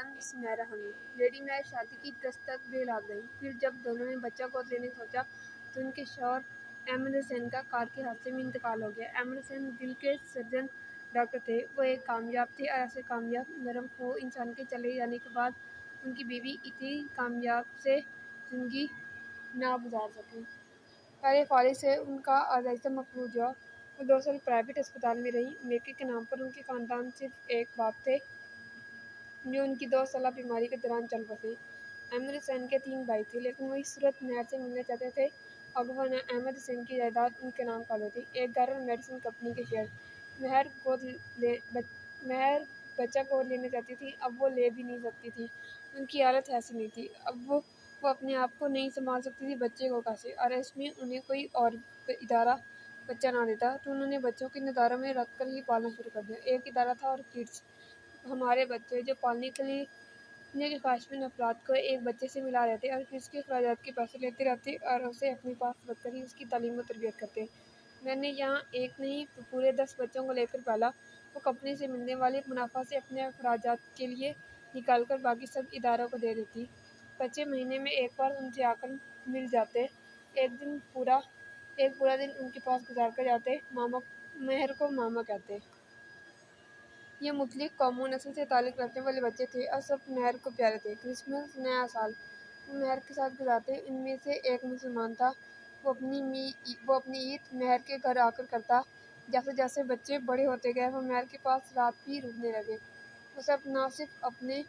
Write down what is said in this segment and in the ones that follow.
خاندان سمیرا حمید۔ لیڈی میر شادی کی دستک آ گئی۔ پھر جب دونوں نے بچہ گود لینے سوچا تو ان کے شوہر احمد حسین کا کار کے حادثے میں انتقال ہو گیا۔ احمد حسین دل کے سرجن ڈاکٹر تھے۔ وہ ایک کامیاب تھے اور ایسے کامیاب نرم خو انسان کے چلے جانے کے بعد ان کی بیوی اتنی کامیاب سے زندگی نہ گزار سکی۔ پہلے فالج سے ان کا اساتذہ مفروض ہوا۔ وہ 2 سال پرائیویٹ اسپتال میں رہیں۔ میکے کے نام پر ان کے خاندان صرف ایک باپ تھے جو ان کی 2 سالہ بیماری کے دوران چل بسے۔ احمد حسین کے 3 بھائی تھے لیکن وہ اس صورت مہر سے ملنا چاہتے تھے اگر احمد حسین کی جائیداد ان کے نام پر ہوتی۔ ایک گھر اور میڈیسن کمپنی کے شیئر۔ مہر بچہ گود لینا چاہتی تھی، اب وہ لے بھی نہیں سکتی تھی۔ ان کی حالت ایسی نہیں تھی، اب وہ اپنے آپ کو نہیں سنبھال سکتی تھی، بچے کو کیسے؟ اور اس میں انہیں کوئی اور ادارہ بچہ نہ دیتا تو انہوں نے بچوں کو ان اداروں میں رکھ کر ہی پالنا شروع کر دیا۔ ایک ادارہ تھا اور کڈس ہمارے بچے، جو پالنے کے لیے کی خواہش مند افراد کو ایک بچے سے ملا دیتے اور پھر اس کے اخراجات کے پیسے لیتے رہتے اور اسے اپنے پاس رکھ کر ہی اس کی تعلیم و تربیت کرتے۔ میں نے یہاں ایک نہیں پورے 10 بچوں کو لے کر پالا۔ وہ کمپنی سے ملنے والے منافع سے اپنے اخراجات کے لیے نکال کر باقی سب اداروں کو دے دیتی۔ بچے مہینے میں ایک بار ان سے آ کر مل جاتے، ایک پورا دن ان کے پاس گزار کر جاتے۔ مہر کو ماما کہتے۔ یہ مختلف قوم و نسل سے تعلق رکھنے والے بچے تھے اور سب مہر کو پیارے تھے۔ کرسمس، نیا سال وہ مہر کے ساتھ گزارتے۔ ان میں سے ایک مسلمان تھا۔ وہ اپنی عید مہر کے گھر آ کر کرتا۔ جیسے جیسے بچے بڑے ہوتے گئے وہ مہر کے پاس رات بھی رکنے لگے۔ وہ سب نہ صرف اپنے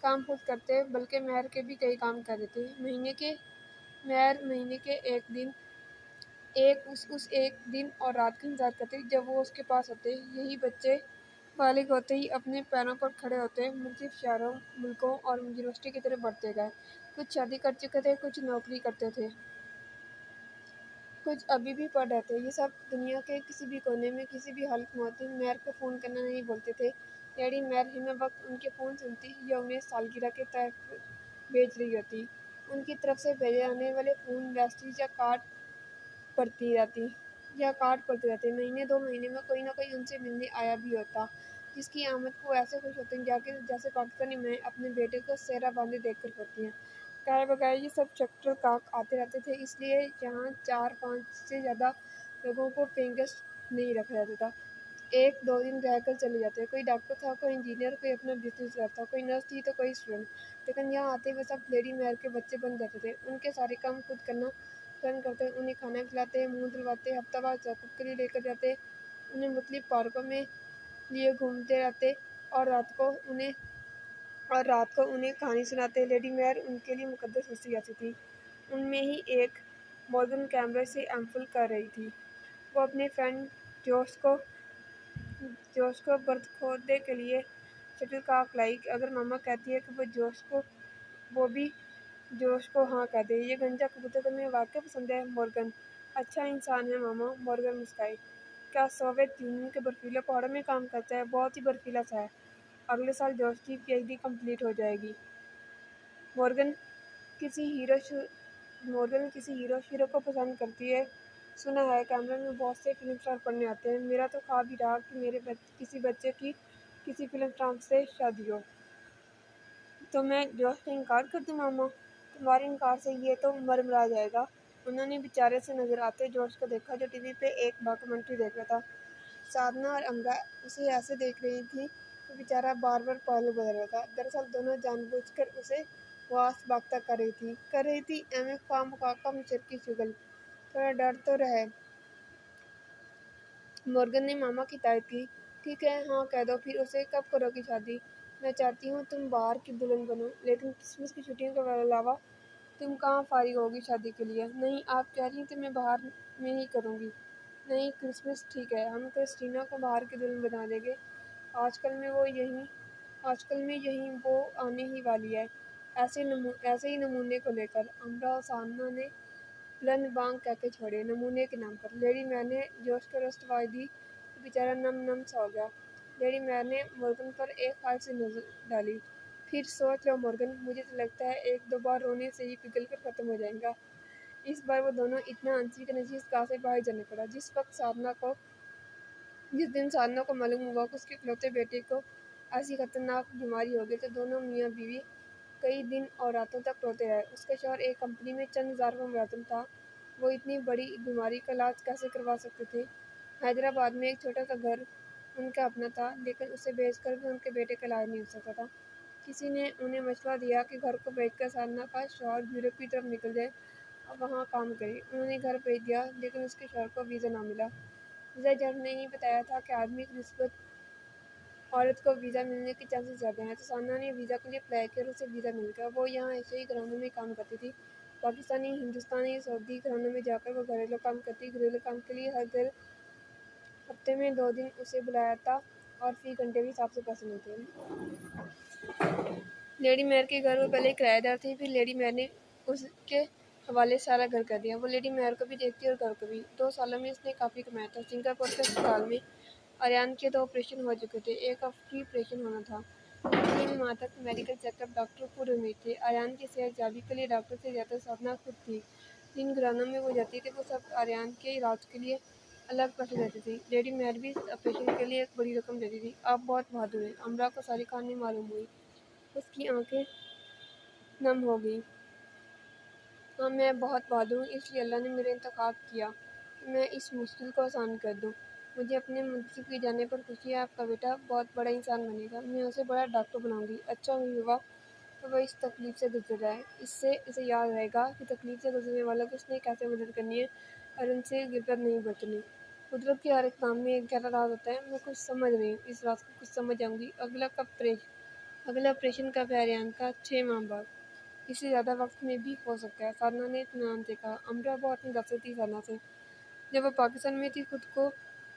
کام خود کرتے بلکہ مہر کے بھی کئی کام کر دیتے۔ مہینے کے اس ایک دن اور رات کا انتظار کرتے جب وہ اس کے پاس ہوتے۔ یہی بچے بالغ ہوتے ہی اپنے پیروں پر کھڑے ہوتے، مختلف شہروں، ملکوں اور یونیورسٹی کی طرف بڑھتے گئے۔ کچھ شادی کر چکے تھے، کچھ نوکری کرتے تھے، کچھ ابھی بھی پڑھ رہے تھے۔ یہ سب دنیا کے کسی بھی کونے میں کسی بھی حالت میں ہوتے۔ مہر کو فون کرنا نہیں بھولتے تھے۔ لیڈی مہر ہر وقت ان کے فون سنتی یا انہیں سالگرہ کے تحفے بھیج رہی ہوتی۔ ان کی طرف سے بھیجے جانے والے فون، میسیج یا کارڈ پڑھتی رہتے۔ مہینے 2 مہینے میں کوئی نہ کوئی ان سے ملنے آیا بھی ہوتا، جس کی آمد کو وہ ایسے خوش ہوتے جیسے پاکستانی مائیں اپنے بیٹے کو سہرا باندھے دیکھ کر ہوتی ہیں۔ کہے بغیر یہ سب شٹل کاک آتے رہتے تھے، اس لیے یہاں 4-5 سے زیادہ لوگوں کو پیئنگ گیسٹ نہیں رکھا جاتا تھا۔ 1-2 دن رہ کر چلے جاتے۔ کوئی ڈاکٹر تھا، کوئی انجینئر، کوئی اپنا بزنس کرتا، کوئی نرس تھی تو کوئی اسٹوڈنٹ، لیکن یہاں آتے وہ سب لیڈی مہر کے بچے بن جاتے تھے۔ ان کے سارے کام خود کرنا پسند کرتے، انہیں کھانا کھلاتے، منہ دھلواتے، ہفتہ وار چیک اپ کے لیے لے کر جاتے، انہیں مختلف پارکوں میں لیے گھومتے رہتے اور رات کو انہیں کہانی سناتے۔ لیڈی مہر ان کے لیے مقدس ہستی جیسی تھی۔ ان میں ہی ایک مورگن کیمرے سے ایم فل کر رہی تھی۔ وہ اپنے فرینڈ جوش کو برت کھودنے کے لیے شٹل کاک لائی۔ اگر ماما کہتی ہے کہ وہ بھی جوش کو ہاں کہہ دے۔ یہ گنجا کبوتر تمہیں واقعی پسند ہے مورگن؟ اچھا انسان ہے ماما، مورگن مسکرائی۔ کیا سوویت یونین کے برفیلے پہاڑوں میں کام کرتا ہے؟ بہت ہی برفیلا سا ہے۔ اگلے سال جوش کی پی ایچ ڈی کمپلیٹ ہو جائے گی۔ مورگن کسی ہیرو شیرو کو پسند کرتی ہے؟ سنا ہے کیمرون میں بہت سے فلم اسٹار پڑھنے آتے ہیں۔ میرا تو خواب ہی رہا کہ میرے کسی بچے کی کسی فلم اسٹار سے شادی ہو۔ تو میں جوش کا انکار کر دوں ماما؟ تمہارے انکار سے یہ تو مرمرا جائے گا۔ انہوں نے بیچارے سے نظر آتے جوش کو دیکھا جو ٹی وی پہ ایک ڈاکیومنٹری دیکھ رہا تھا۔ سادھنا اور امرا اسے ایسے دیکھ رہی تھیں کہ بیچارہ بار بار پہلو بدل رہا تھا۔ دراصل دونوں جان بوجھ کر اسے واس باختہ کر رہی تھی۔ ایویں خواہ مخواہ کا مشرقی چغل، تھوڑا ڈر تو رہے۔ مورگن نے ماما کی تائید کی۔ ٹھیک ہے، ہاں کہہ دو پھر اسے کب کرو گی شادی؟ میں چاہتی ہوں تم باہر کی دلہن بنو، لیکن کرسمس کی چھٹیوں کے علاوہ تم کہاں فارغ ہوگی شادی کے لیے؟ نہیں، آپ کہہ رہی ہیں کہ میں باہر میں ہی کروں گی؟ نہیں، کرسمس ٹھیک ہے، ہم کرسٹینا کو باہر کی دلہن بنا دیں گے۔ آج کل میں یہیں وہ آنے ہی والی ہے، ایسے ہی نمونے کو لے کر۔ امرا اور سادھنا نے بلند بانگ کہہ کے چھوڑے، نمونے کے نام پر۔ لیڈی مہر نے جوش کو رسوائی دی تو بیچارہ نم سا ہو گیا۔ لیڈی مہر نے مورگن پر ایک خواہش سے نظر ڈالی۔ پھر سوچ لو مورگن، مجھے تو لگتا ہے 1-2 بار رونے سے ہی پگھل کر ختم ہو جائے گا۔ اس بار وہ دونوں اتنا ہنسی کہ نشیز گاہ سے باہر جانا پڑا۔ جس دن سادھنا کو معلوم ہوا کہ اس کے اکلوتے بیٹے کو ایسی خطرناک بیماری ہو گئی تو دونوں میاں بیوی کئی دن اور راتوں تک روتے رہے۔ اس کے شوہر ایک کمپنی میں چند ہزار کا ملازم تھا، وہ اتنی بڑی بیماری کا علاج کیسے کروا سکتے تھے؟ حیدرآباد میں ایک چھوٹا سا گھر ان کا اپنا تھا، لیکن اسے بیچ کر بھی ان کے بیٹے کا علاج نہیں ہو سکتا تھا۔ کسی نے انہیں مشورہ دیا کہ گھر کو بیچ کر سادھنا کا شوہر یورپ کی طرف نکل جائے اور وہاں کام کرے۔ انہوں نے گھر بیچ دیا، لیکن اس کے شوہر کو ویزا نہ ملا۔ ویزا جج نے ہی بتایا تھا کہ آدمی کی نسبت عورت کو ویزا ملنے کے چانسز زیادہ ہیں، تو سادھنا نے ویزا کے لیے اپلائی کیا اور اسے ویزا مل گیا۔ وہ یہاں ایشیائی گھرانوں میں کام کرتی تھی، پاکستانی، ہندوستانی، سعودی گھرانوں میں جا کر وہ گھریلو کام کرتی۔ گھریلو کام کے لیے ہر ہفتے میں 2 دن اسے بلایا جاتا اور فی گھنٹے کے حساب سے پیسے ملتے۔ لیڈی میئر کے گھر وہ پہلے کرایہ دار تھی، پھر لیڈی میئر نے اس کے حوالے سارا گھر کر دیا۔ وہ لیڈی میئر کو بھی دیکھتی اور گھر کو بھی۔ 2 سالوں میں اس نے کافی کمایا تھا۔ سنگاپور کے اسپتال میں آریان کے 2 آپریشن ہو چکے تھے، ایک آخری آپریشن ہونا تھا۔ 3 ماہ تک میڈیکل چیک اپ، ڈاکٹر پورے امید تھے۔ آریان کی صحت یابی کے لیے ڈاکٹر سے زیادہ سادھنا خود تھی۔ جن گھرانوں میں وہ جاتی تھی، وہ سب آریان کے علاج کے لیے الگ پیسے دیتی تھی۔ لیڈی میئر بھی اس آپریشن کے لیے ایک بڑی رقم دیتی تھی۔ آپ بہت بہادر ہیں، امرا کو ساری کہانی معلوم ہوئی۔ اس کی آنکھیں نم ہو گئیں۔ ہاں، میں بہت بہادر ہوں، اس لیے اللہ نے میرا انتخاب کیا کہ میں اس مشکل کو آسان کر دوں۔ مجھے اپنے منتخب کیے جانے پر خوشی ہے۔ آپ کا بیٹا بہت بڑا انسان بنے گا، میں اسے بڑا ڈاکٹر بناؤں گی۔ اچھا ہوا کہ وہ اس تکلیف سے گزر رہا ہے، اس سے اسے یاد رہے گا کہ تکلیف سے گزرنے والوں کی اس نے کیسے مدد کرنی ہے اور ان سے غفلت نہیں برتنی۔ قدرت کے ہر ایک کام میں ایک گہرا راز ہوتا ہے۔ میں کچھ سمجھ رہی ہوں، اس راز کو کچھ سمجھ جاؤں گی۔ اگلا آپریشن کب ہے آریان کا؟ 6 ماہ بعد۔ اس سے زیادہ وقت میں بھی ہو سکتا ہے، سادھنا نے اطمینان سے کہا۔ امرا بہت متاثر تھی سادھنا سے۔ جب وہ پاکستان میں تھی، خود کو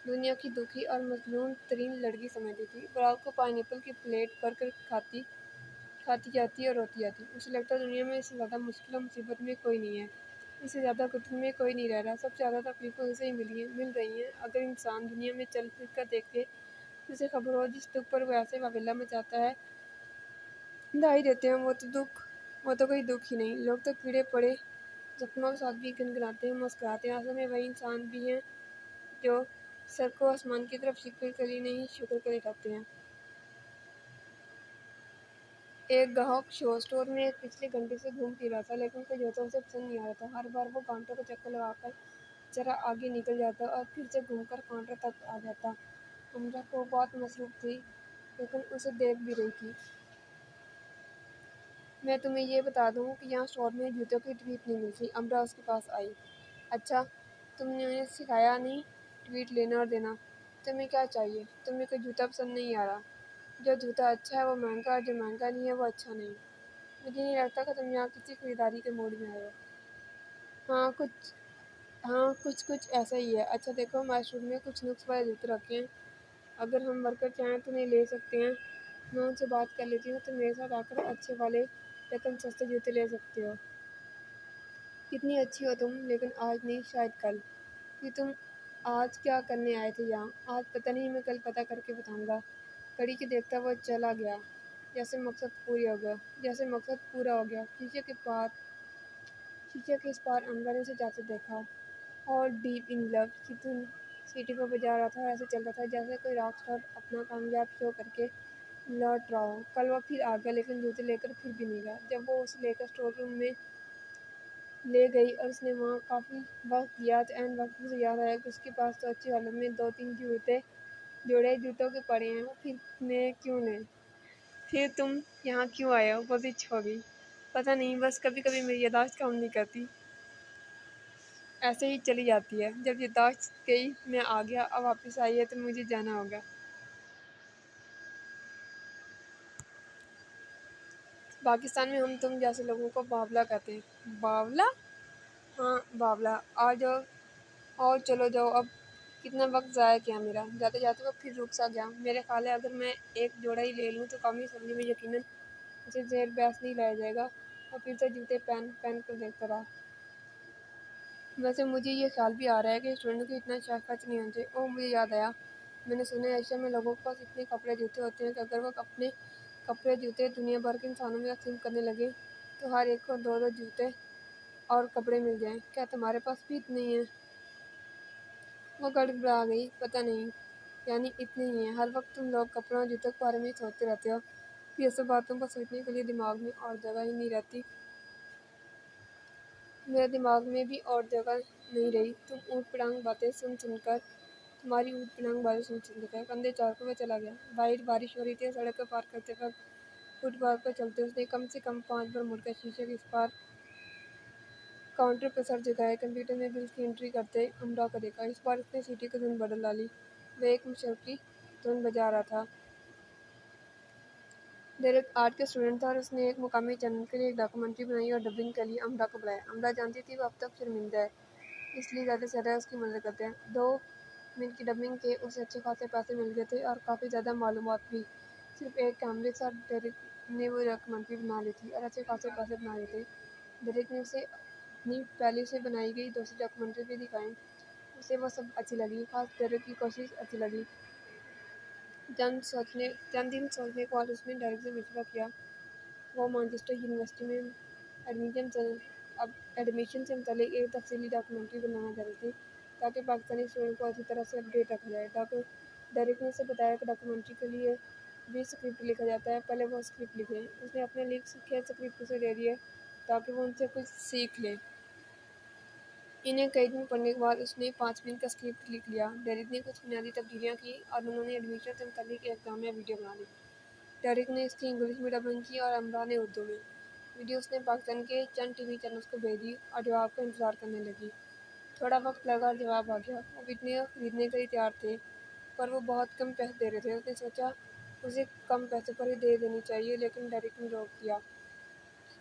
دنیا کی دکھی اور مظلوم ترین لڑکی سمجھتی تھی۔ وہ رات کو پائن ایپل کی پلیٹ بھر کر کھاتی جاتی اور روتی جاتی۔ اسے لگتا دنیا میں اس سے زیادہ مشکل اور مصیبت میں کوئی نہیں ہے، اس سے زیادہ کٹھن میں کوئی نہیں رہ رہا۔ سب سے زیادہ تکلیفیں اسے ہی مل رہی ہیں۔ اگر انسان دنیا میں چل پھر کر دیکھے تو اسے خبر ہو جس دکھ پر وہ ایسے واویلا مچاتا ہے، دہائی دیتے ہیں، وہ تو کوئی دکھ ہی نہیں۔ لوگ تو کیڑے پڑے زخموں کے ساتھ بھی گنگناتے ہیں، مسکراتے ہیں۔ اصل میں وہی انسان بھی ہیں جو سر کو آسمان کی طرف شکر کے لیے نہیں، شکر کے لیے اٹھاتے ہیں۔ ایک گاہک شو اسٹور میں ایک پچھلے گھنٹے سے گھوم پھر رہا تھا، لیکن کوئی جوتا اسے پسند نہیں آ رہا تھا۔ ہر بار وہ کاؤنٹر کو چکر لگا کر ذرا آگے نکل جاتا اور پھر سے گھوم کر کاؤنٹر تک آ جاتا۔ امرا کو بہت مصروف تھی، لیکن اسے دیکھ بھی رہی تھی۔ میں تمہیں یہ بتا دوں کہ یہاں اسٹور میں جوتوں کی ٹویٹ نہیں ملتی۔ امرا اس کے پاس آئی۔ اچھا، تم نے انہیں سکھایا نہیں ٹویٹ لینا اور دینا؟ تمہیں کیا چاہیے؟ تمہیں کوئی جوتا پسند نہیں آ رہا؟ جو جوتا اچھا ہے وہ مہنگا، اور جو مہنگا نہیں ہے وہ اچھا نہیں۔ مجھے نہیں لگتا کہ تم یہاں کسی خریداری کے موڈ میں آئے ہو۔ ہاں کچھ ایسا ہی ہے۔ اچھا دیکھو، ہمارے اسٹور میں کچھ نقص والے جوتے رکھے ہیں، اگر ہم ورکر چاہیں تو انہیں لے سکتے ہیں۔ میں ان سے بات کر لیتی ہوں، تم میرے ساتھ آ کر اچھے والے لیکن سستے جوتے لے سکتے ہو۔ کتنی اچھی ہو تم، لیکن آج نہیں، شاید کل۔ کہ تم آج کیا کرنے آئے تھے یہاں؟ آج پتہ نہیں، میں کل پتہ کر کے بتاؤں گا۔ گھڑی کے دیکھتا وہ چلا گیا، جیسے مقصد پورا ہو گیا۔ شیشے کے اس پار امرا نے اسے جاتے دیکھا۔ اور ڈیپ ان لو، کی دھن سیٹی پر بجا رہا تھا اور ایسے چل رہا تھا جیسے کوئی راک اسٹار اپنا کامیاب شو کر کے لوٹ رہا ہو۔ کل وہ پھر آ گیا، لیکن جوتے لے کر پھر بھی نہیں گیا۔ جب وہ اسے لے کر اسٹور روم میں لے گئی اور اس نے وہاں کافی وقت دیا تو عین وقت اسے یاد آیا کہ اس کے پاس تو اچھی حالت میں 2-3 جوڑے جوتوں کے پڑے ہیں۔ پھر تم یہاں کیوں آئے ہو؟ وہ زچ ہو گئی۔ پتہ نہیں، بس کبھی کبھی میری یادداشت کام نہیں کرتی، ایسے ہی چلی جاتی ہے۔ جب یادداشت گئی میں آ گیا، اب واپس آئی ہے تو مجھے جانا ہوگا۔ پاکستان میں ہم تم جیسے لوگوں کو باولا کہتے ہیں۔ باولا؟ ہاں، باولا۔ آ جاؤ اور چلو جاؤ، اب کتنا وقت ضائع کیا میرا۔ جاتے جاتے وہ پھر رک سا گیا۔ میرے خیال ہے اگر میں ایک جوڑا ہی لے لوں تو قومی اسمبلی میں یقیناً اسے زیر بحث نہیں لایا جائے گا۔ اور پھر سے جوتے پہن کر دیکھتا رہا۔ ویسے مجھے یہ خیال بھی آ رہا ہے کہ اسٹوڈنٹ کو اتنا اچھا خرچ نہیں ہونا چاہیے۔ اوہ، مجھے یاد آیا، میں نے سنا ہے ایشیا میں لوگوں کے پاس اتنے کپڑے جوتے ہوتے ہیں کہ اگر وہ اپنے کپڑے جوتے دنیا بھر کے انسانوں میں تقسیم کرنے لگے تو ہر ایک کو 2 جوتے اور کپڑے مل جائیں۔ کیا تمہارے پاس بھی اتنے ہی ہیں؟ وہ گڑبڑا گئی۔ پتہ نہیں، یعنی اتنے ہی ہیں۔ ہر وقت تم لوگ کپڑوں جوتوں کے بارے میں سوچتے رہتے ہو، یہ سب باتوں پر سوچنے کے لیے دماغ میں اور جگہ ہی نہیں رہتی۔ میرے دماغ میں بھی اور جگہ نہیں رہی۔ تم اونٹ پڑانگ باتیں سن سن کر تمہاری اونٹ پڑانگ باتیں سن سن کر کندھے چارکوں میں چلا گیا۔ باہر بارش ہو رہی تھی اور سڑک کو پار کرتے وقت فٹ پاتھ پر چلتے اس نے کم سے کم 5 بار مڑ کر شیشے کے اس پار کاؤنٹر پر سر جھکائے کمپیوٹر میں بل کی انٹری کرتے امرا کو دیکھا۔ اس بار اس نے سیٹی کی دھن بدل ڈالی۔ وہ ایک مشرقی دھن بجا رہا تھا۔ ڈیرک آرٹ کے اسٹوڈنٹ تھا اور اس نے ایک مقامی چینل کے لیے ایک ڈاکومنٹری بنائی اور ڈبنگ کے لیے امرا کو بلایا۔ امرا جانتی تھی وہ اب تک شرمندہ ہے، اس لیے زیادہ سے زیادہ اس کی مدد کرتے ہیں۔ 2 منٹ کی ڈبنگ کے اسے اچھے خاصے پیسے مل گئے تھے اور کافی زیادہ معلومات بھی۔ صرف ایک کیمرے کے ساتھ ڈیرک نے وہ ڈاکومنٹری بنا لی تھی اور اچھے خاصے پیسے بنا لیے تھے۔ ڈیرک نے اسے اپنی پہلے سے بنائی گئی دوسری ڈاکومنٹری بھی دکھائی۔ اسے وہ سب اچھی لگی، خاص ڈیرک کی کوشش اچھی لگی۔ چند دن سوچنے کے بعد اس نے ڈیرک سے مشورہ کیا۔ وہ مانچسٹر یونیورسٹی میں ایڈمیشن سے متعلق ایک تفصیلی ڈاکومنٹری بنانا چاہتی تھی تاکہ پاکستانی اسٹوڈنٹ کو اچھی طرح سے اپڈیٹ رکھا جائے۔ ڈیرک نے اسے بتایا کہ ڈاکومنٹری کے لیے بھی اسکرپٹ لکھا جاتا ہے، پہلے وہ اسکرپٹ لکھیں۔ اس نے اپنے لکھے اسکرپٹ اسے دے دیے تاکہ وہ ان سے کچھ سیکھ لے۔ انہیں کئی دن پڑھنے کے بعد اس نے 5 منٹ کا اسکرپٹ لکھ لیا۔ ڈیرک نے کچھ بنیادی تبدیلیاں کی اور انہوں نے ایڈمیشن سے متعلق ایک جامع ویڈیو بنا لی۔ ڈیرک نے اس کی انگلش میں ڈبنگ کی اور امرا نے اردو میں۔ ویڈیو اس نے پاکستان کے چند ٹی وی چینلز کو بھیج دی اور جواب کا انتظار کرنے لگی۔ تھوڑا وقت لگا اور جواب آ گیا۔ وہ اتنے خریدنے کے لیے تیار تھے پر وہ بہت کم پیسے دے رہے تھے۔ اس نے سوچا اسے کم پیسوں پر ہی دے دینی چاہیے، لیکن ڈیرک نے روک دیا۔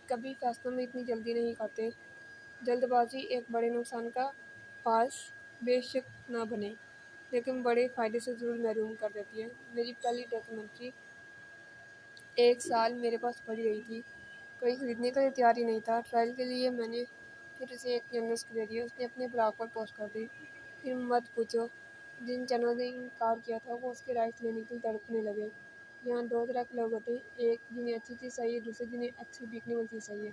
کبھی فیصلوں میں اتنی جلدی نہیں کرتے۔ جلد بازی ایک بڑے نقصان کا باعث بے شک نہ بنے، لیکن بڑے فائدے سے ضرور محروم کر دیتی ہے۔ میری پہلی ڈاکومنٹری 1 سال میرے پاس پڑی رہی تھی، کوئی خریدنے کا لیے تیار ہی نہیں تھا۔ ٹرائل کے لیے میں نے پھر اسے ایک جرنلسٹ کو دے دی، اس نے اپنے بلاگ پر پوسٹ کر دی۔ پھر مت پوچھو، جن چینلوں نے انکار کیا تھا وہ اس کے رائٹس لینے کے لیے تڑپنے لگے۔ یہاں 2 طرح کے لوگ ہوتے ہیں، ایک جنہیں اچھی چیز چاہیے، دوسرے جنہیں اچھی بکنے والی چیز چاہیے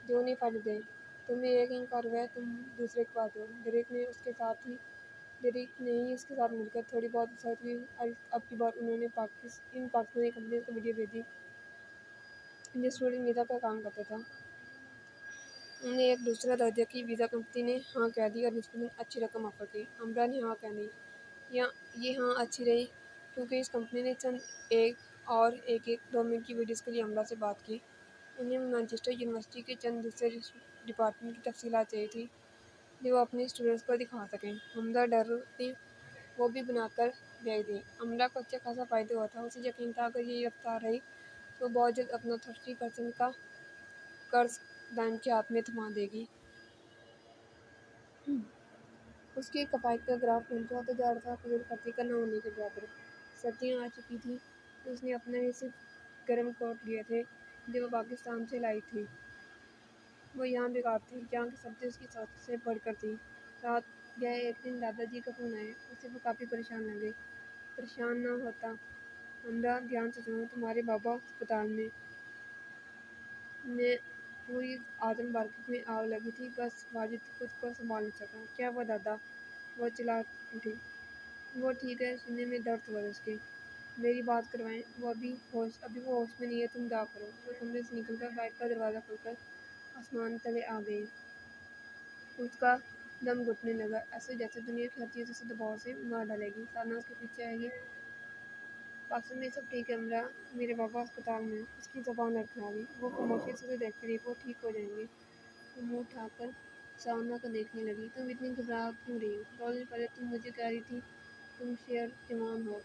جو انہیں فائدہ دے۔ تمہیں ایک انکار ہوا ہے، تم دوسرے کے پاس ہو۔ ڈیرک نے ہی اس کے ساتھ مل کر تھوڑی بہت وسعت ہوئی اور اب کی بار انہوں نے ان پاکستانی کمپنیز کو ویڈیو بھیجی جو اسٹوڈنٹ ویزا کا کام کرتا تھا۔ انہیں ایک دوسرا درجے کی ویزا کمپنی نے ہاں کہہ دی اور نسبتاً اچھی رقم آفر کی۔ امرا نے ہاں کہہ دی۔ یہ ہاں اچھی رہی کیونکہ اس کمپنی نے چند ایک 2 منٹ کی ویڈیوز کے لیے امرا سے بات کی۔ انہیں مانچسٹر یونیورسٹی کے چند دوسرے ڈپارٹمنٹ کی تفصیلات چاہیے تھی جو وہ اپنے اسٹوڈنٹس کو دکھا سکیں۔ حمزہ ڈیرک نے وہ بھی بنا کر بھیج دی۔ امرا کو اچھا خاصا فائدہ ہوا تھا۔ اسے یقین تھا اگر یہ رفتار رہی تو وہ بہت جلد اپنا 30% کا قرض بینک کے ہاتھ میں تھما دے گی۔ اس کی کفایت کا گراف منٹوں ہوتا جا رہا تھا، فضول خرچی کا نہ ہونے کے برابر۔ سردیاں آ چکی تھیں۔ اس نے اپنے لیے صرف گرم کوٹ لیے تھے جو وہ پاکستان سے لائی تھی۔ وہ یہاں بیکار تھی۔ یہاں کی سردی اس کی سوچ سے بڑھ کر تھی۔ رات گئے ایک دن دادا جی کا فون آیا۔ اسے وہ کافی پریشان لگے۔ پریشان نہ ہوتا امرا، دھیان سے سنو، تمہارے بابا ہسپتال میں پوری اعظم مارکیٹ میں آگ لگی تھی، بس واجد خود کو سنبھال نہ سکا۔ کیا ہوا دادا؟ وہ چلا اٹھی۔ وہ ٹھیک ہے، سینے میں درد ہوا اس کے۔ میری بات کروائیں، ابھی وہ ہوش میں نہیں ہے، تم دعا کرو۔ وہ کمرے سے نکل کر باہر کا دروازہ کھول کر آسمان تلے آ گئی۔ اس کا دم گھٹنے لگا، ایسے جیسے دنیا کی ہر چیز اسے دباؤ سے مار ڈالے گی۔ سادنہ اس کے پیچھے آئے گی۔ پاکستان میں سب ٹھیک ہے امرا، میرے بابا ہسپتال میں۔ اس کی زبان لڑکھڑا گئی۔ وہ خاموشی سے اسے دیکھتی رہی۔ وہ ٹھیک ہو جائیں گے۔ وہ منہ اٹھا کر سادنہ کو دیکھنے لگی۔ تم اتنی گھبرا کیوں رہی ہو؟ 2 دن پہلے تم مجھے کہہ رہی تھی تم شیر ایمان ہو۔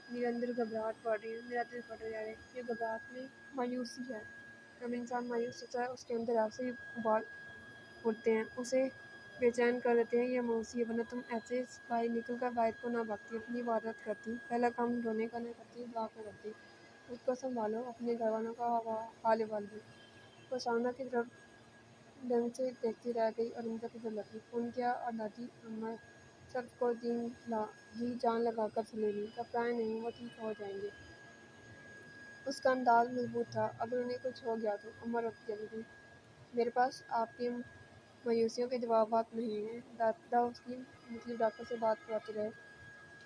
میرے اندر گھبراہٹ بڑھ رہی ہے، میرا دل پھٹا جا رہا ہے۔ یہ گھبراہٹ نہیں، مایوسی ہے۔ جب انسان مایوس ہوتا ہے اس کے اندر ایسے ہی ابال اٹھتے ہیں، اسے بے چین کر دیتے ہیں۔ یہ مایوسی ہے، ورنہ تم ایسے باہر نکل کر باہر کو نہ بھاگتی، اپنی عبادت کرتی، پہلا کام رونے کا نہ کرتی، دعا کا کرتی۔ خود کو سنبھالو، اپنے گھر والوں کا حال احوال دو۔ وہ سادنہ کی طرف ڈنگ سے دیکھتی رہ گئی اور اندر ادھر لگی۔ فون کیا اور دادی اماں سب کو جی جان لگا کر سنے گی۔ گھبرائیں نہیں، وہ ٹھیک ہو جائیں گے۔ اس کا انداز مضبوط تھا۔ اگر انہیں کچھ ہو گیا تو؟ اماں روتی چلی گئی۔ میرے پاس آپ کی مایوسیوں کے جوابات نہیں ہیں۔ دادا اس کی مختلف ڈاکٹر سے بات کرواتے رہے۔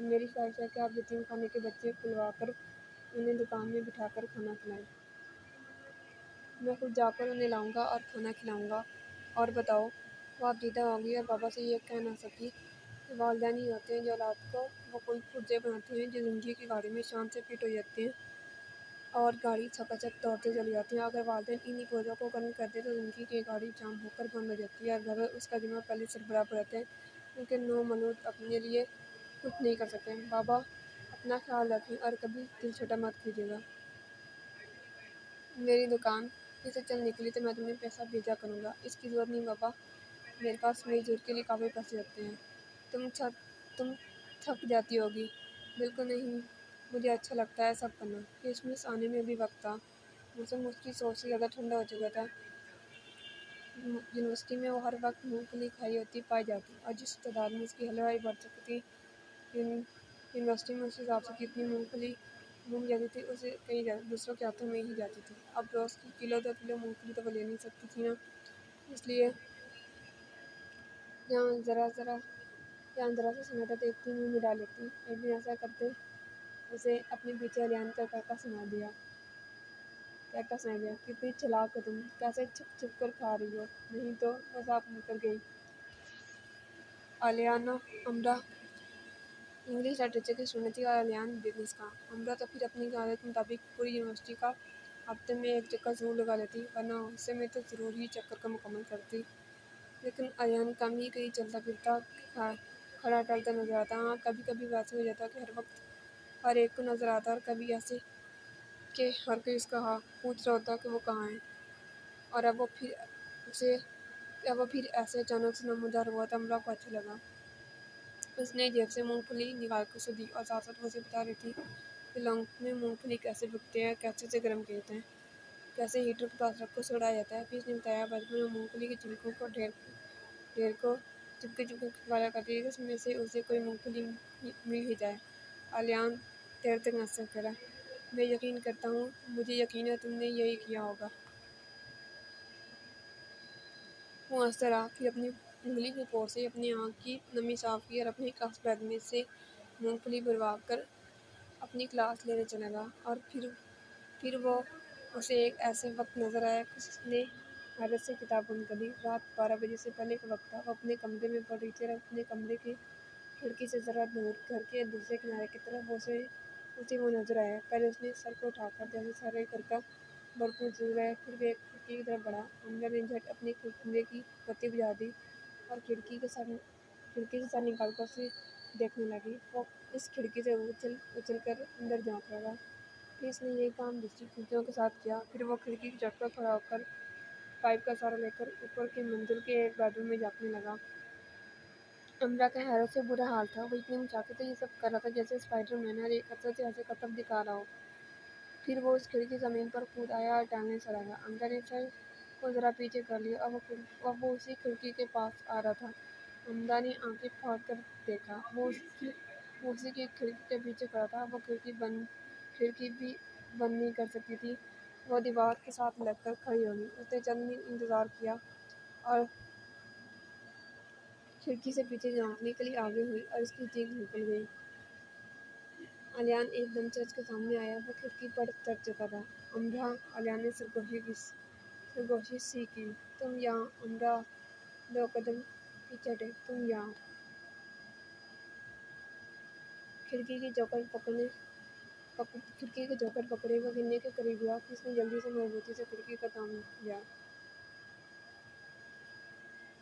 میری خواہش ہے کہ آپ یتیم خانے کے بچے کھلوا کر انہیں دکان میں بٹھا کر کھانا کھلائیں۔ میں خود جا کر انہیں لاؤں گا اور کھانا کھلاؤں گا۔ اور بتاؤ، وہ اب دیدہ ہو گئی اور بابا سے یہ کہہ نہ سکی کہ والدین ہی ہوتے ہیں جو اولاد کو وہ کوئی پرزے بناتے ہیں، جو زندگی کی گاڑی میں شان سے فٹ ہو جاتے ہیں اور گاڑی چکاچک دوڑتے چلے جاتے ہیں۔ اگر والدین انہی پرزوں کو کم کر دے تو زندگی کی گاڑی جام ہو کر بند ہو جاتی ہے اور گھر اس کا ذمہ پہلے سربراہ پر رہتے ہیں، کیونکہ نو مولود اپنے لیے کچھ نہیں کر سکتے۔ بابا، اپنا خیال رکھیں اور کبھی دل چھوٹا مت کیجیے گا۔ میری دکان پھر سے چل نکلی تو میں تمہیں پیسہ بھیجا کروں گا۔ اس کی ضرورت نہیں بابا، میرے پاس میری ضرورت کے لیے کافی پیسے ہوتے ہیں۔ تم تھک جاتی ہوگی۔ بالکل نہیں، مجھے اچھا لگتا ہے سب کرنا۔ کرسمس آنے میں بھی وقت تھا۔ موسم اس کی سوچ سے زیادہ ٹھنڈا ہو چکا تھا۔ یونیورسٹی میں وہ ہر وقت مونگ پھلی کھائی ہوتی پائی جاتی، اور جس تعداد میں اس کی حلوائی بڑھ چکی تھی، یونیورسٹی میں اس حساب سے کتنی مونگ پھلی گم جاتی تھی اسے کئی دوسروں کے ہاتھوں میں ہی جاتی تھی۔ اب روز کی کلو 2 کلو مونگ پھلی تو وہ لے نہیں سکتی تھی نا، اس لیے یہاں ذرا سا سناٹا دیکھتی منہ ملا لیتی۔ ایک دن ایسا کرتے اسے اپنے پیچھے الیان کا کہکہ سنا دیا۔ کتنی چلاک ہو تم، کیسے چھپ چھپ کر کھا رہی ہو؟ نہیں تو وہ صاف مکر گئی۔ الیانا امرا انگلش لٹریچر کی اسٹوڈنٹ تھی اور الیان بزنس کا۔ امرا تو پھر اپنی عادت کے مطابق پوری یونیورسٹی کا ہفتے میں ایک چکر ضرور لگا لیتی، ورنہ حصے میں تو ضرور ہی چکر کو مکمل کرتی۔ لیکن الیان کم ہی کہیں چلتا پھرتا کھڑا ٹہلتا نظر آتا۔ ہاں، کبھی کبھی ویسے ہو جاتا کہ ہر وقت ہر ایک کو نظر آتا، اور کبھی ایسے کہ ہر کوئی اس کا پوچھ رہا ہوتا کہ وہ کہاں ہے۔ اور اب وہ پھر ایسے اچانک سے نمودار ہوا تو امرا کو اچھا لگا۔ اس نے جیب سے مونگ پھلی نکال کر اسے دی اور ساتھ ساتھ وہ اسے بتا رہی تھی کہ لانگ میں مونگ پھلی کیسے بکتے ہیں، کیسے اسے گرم کیے جاتے ہیں، کیسے ہیٹر کے پاس رکھ کر اسے اڑایا جاتا ہے۔ پھر اس نے بتایا بچپن میں مونگ پھلی کے چھلکوں کو ڈھیر کو چپکے کھایا کرتی تھی، اس میں سے اسے کوئی مونگ پھلی مل ہی جائے۔ الیان دیر تک نہ سکا۔ میں یقین کرتا ہوں، مجھے یقین ہے تم نے یہی کیا ہوگا۔ وہ ہنستا رہا، پھر اپنی انگلی کے پور سے اپنی آنکھ کی نمی صاف کی اور اپنے کاغذ بیگ میں سے مونگ پھلی بھروا کر اپنی کلاس لینے چلا گیا۔ اور پھر وہ اسے ایک ایسے وقت نظر آیا کہ اس نے حیرت سے کتاب بند کر لی۔ رات 12 بجے سے پہلے کا وقت تھا۔ وہ اپنے کمرے میں پڑھ رہی تھی اور اپنے کمرے کی کھڑکی سے ذرا دور گھر کے دوسرے کنارے کی طرف اسے وہ نظر آیا۔ پہلے اس نے سر کو اٹھا کر جیسے سارے گھر کا بھرپور ضرور ہے، پھر وہ ایک کھڑکی کی طرف بڑھا۔ امرا نے جھٹ اپنے کمرے کی بتی بجھا دی اور کھڑکی سے سر نکال کر اسے دیکھنے لگی۔ وہ اس کھڑکی سے اچھل کر اندر جھانک لگا۔ پھر اس نے یہی کام دوسری کھڑکیوں کے ساتھ کیا۔ پھر وہ کھڑکی کی چھت پر کھڑا ہو کر پائپ کا سہارا لے کر اوپر کی منزل کے ایک بیڈ روم میں جھانکنے لگا۔ امرا کا حیرت سے برا حال تھا۔ وہ اتنی مشقت سے یہ سب کر رہا تھا جیسے اسپائڈر مین ہے اور ایک عرصے سے ایسے کرتب دکھا رہا ہو۔ پھر وہ اس کھڑکی زمین پر کود آیا اور ٹہلنے چلا گیا۔ امرا نے سر کو ذرا پیچھے کر لیا اور وہ اسی کھڑکی کے پاس آ رہا تھا۔ امرا نے آنکھیں پھاڑ کر دیکھا، وہ اسی کی کھڑکی کے پیچھے کھڑا تھا۔ وہ کھڑکی بھی بند نہیں کر سکتی تھی۔ وہ دیوار کے ساتھ لگ کر کھڑی ہوگی۔ اس نے چند منٹ انتظار کیا اور کھڑکی سے پیچھے جھانکنے کے لیے آگے ہوئی اور اس کی چیخ نکل گئی۔ الیان ایک دم سے اس کے سامنے آیا۔ وہ کھڑکی پر چڑھ چکا تھا۔ امرا، الیان نے سرگوشی سی کی۔ تم یہاں؟ امرا 2 قدم پیچھے ہٹی۔ تم یہاں؟ کھڑکی کی چوکھٹ پکڑے وہ گرنے کے قریب ہوا۔ پھر اس نے جلدی سے مضبوطی سے کھڑکی کا تھام لیا۔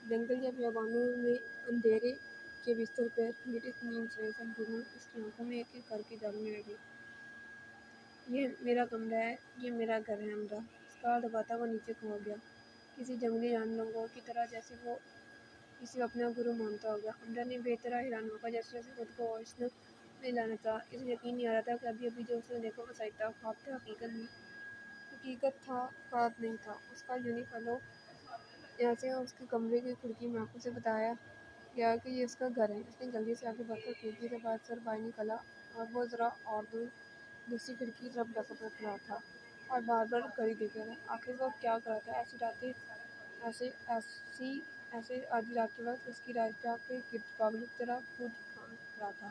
جنگل یا بیابانوں میں اندھیرے کے بستر پر میٹھی نیند سوئے سب اس کی آنکھوں میں ایک ایک کر کے جاگنے لگی۔ یہ میرا کمرہ ہے، یہ میرا گھر ہے امرا۔ اسکار دباتا ہوا نیچے کھو گیا، کسی جنگلی جانور کی طرح جیسے وہ کسی کو اپنا گرو مانتا ہوگا۔ امرا نے بے طرح حیران ہو کر جیسے خود کو ہوش میں لانا چاہا۔ اسے یقین نہیں آ رہا تھا کہ ابھی جو اس نے دیکھا وہ سچ تھا، خواب تھا، حقیقت تھا، خواب نہیں تھا۔ اس کا یونہی فالو ایسے اس کے کمرے کی کھڑکی میں آنکھوں سے بتایا گیا کہ یہ اس کا گھر ہے۔ اس نے جلدی سے آگے بڑھ کر کھڑکی سے سر باہر نکالا اور وہ ذرا اور دور دوسری کھڑکی کی طرف ڈھکا پر کھڑا تھا اور بار بار گھڑی دیکھ رہا تھا۔ آخر وہ کیا کر رہا تھا؟ ایسے آدھی رات کے وقت اس کی رہائش گاہ کے گرد پاگلوں کی طرح کود پھاند رہا تھا۔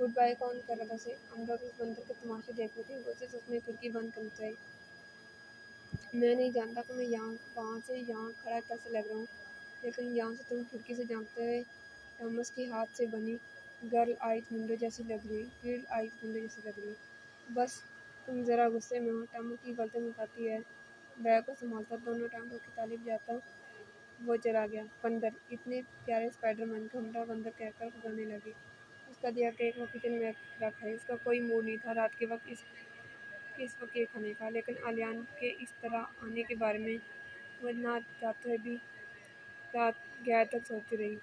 گڈ بائی کون کر رہا تھا اسے؟ امرا کو اس بندر کے تماشے دیکھ رہی تھی، وہ اسے سچ میں کھڑکی بند کرنا چاہیے۔ میں نہیں جانتا کہ میں وہاں سے یہاں کھڑا کیسے لگ رہا ہوں، لیکن یہاں سے تم کھڑکی سے جھانکتے ہوئے تھامس کی ہاتھ سے بنی گرل آئز ونڈو جیسی لگ رہی۔ بس تم ذرا غصے میں ہو۔ ٹامر کی گردن اٹھاتی ہے، بیگ کو سنبھالتا دونوں ٹانگوں کی طالب جاتا وہ چلا گیا۔ بندر اتنے پیارے اسپائڈر مین کو امرا بندر کہہ کر پکارنے لگی۔ اس کا دیا کیک وہ کچن میں رکھ ہے۔ اس کا کوئی موڈ نہیں تھا رات کے وقت اس وقت کیک کھانے کا، لیکن آلیان کے اس طرح آنے کے بارے میں وہ نہ چاہتے ہوئے بھی رات گہر تک سوچتی رہی۔